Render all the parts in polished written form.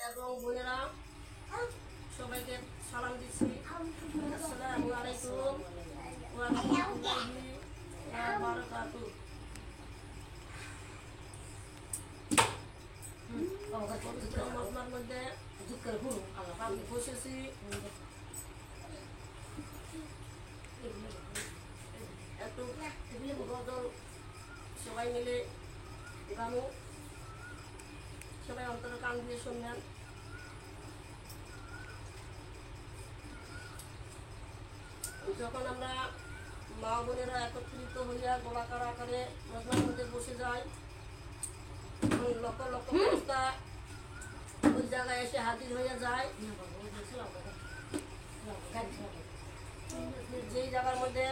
এবং বোনেরা সবাইকে সালাম দিচ্ছি। আসসালামু আলাইকুম ওয়া রাহমাতুল্লাহি ওয়া বারাকাতুহু। মজমার মধ্যে আমি বসেছি, একটু গজল সবাই মিলে গানো, সবাই অন্তরে কান দিয়ে শুনবেন। যখন আমরা মা বোনেরা একত্রিত হইয়া গোলাকার আকারে মজমার মধ্যে বসে যাই, তখন লক্ষ লক্ষ ফেরেশতা ওই জায়গায় এসে হাজির হয়ে যায়। যেই জায়গার মধ্যে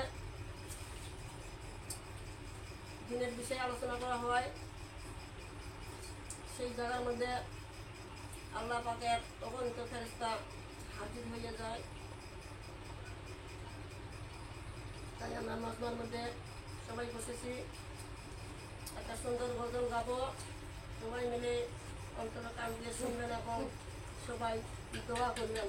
দিনের বিষয়ে আলোচনা করা হয়, সেই জায়গার মধ্যে আল্লাহ পাকের অগণিত ফেরেশতা হাজির হয়ে যায়। তাই আমরা মজমার মধ্যে সবাই বসেছি, একটা সুন্দর গজল গাবো। সবাই মিলে অন্তর কান দিয়ে শুনবেন এবং সবাই দোয়া করবেন।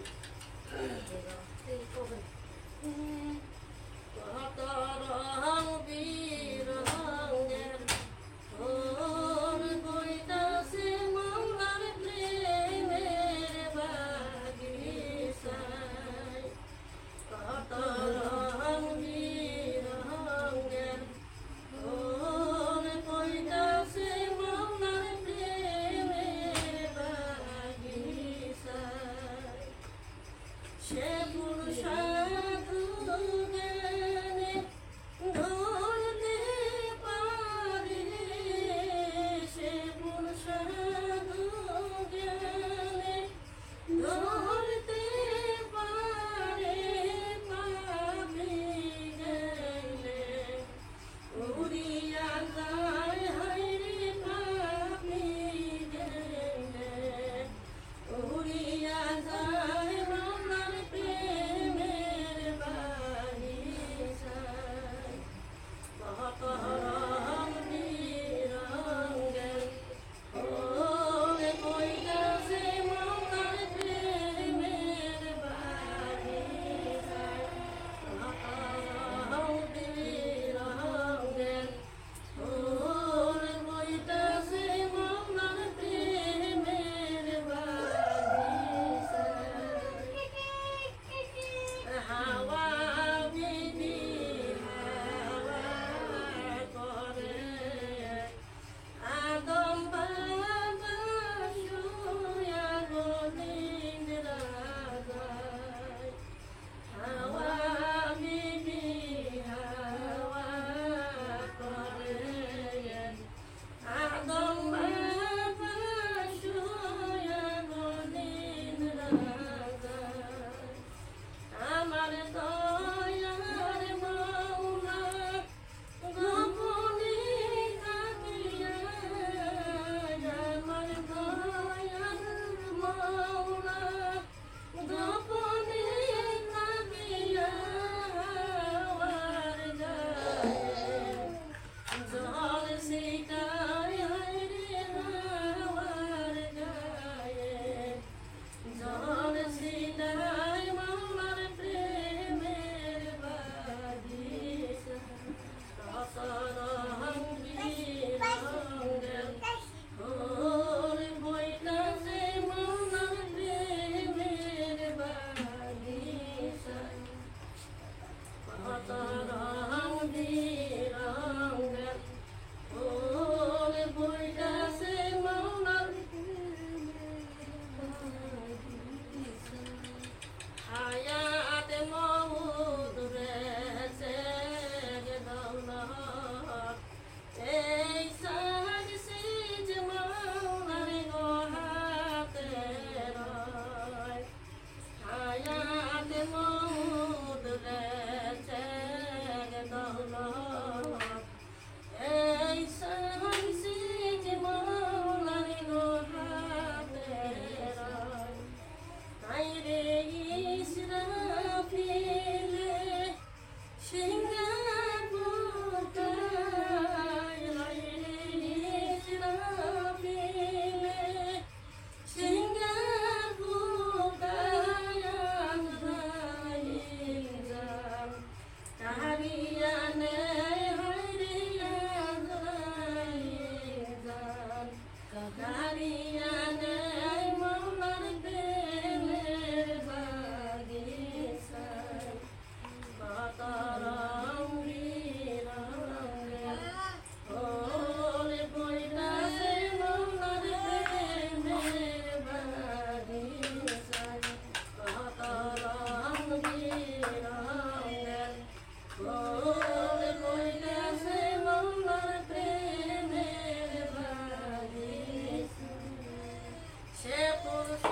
তোমাদের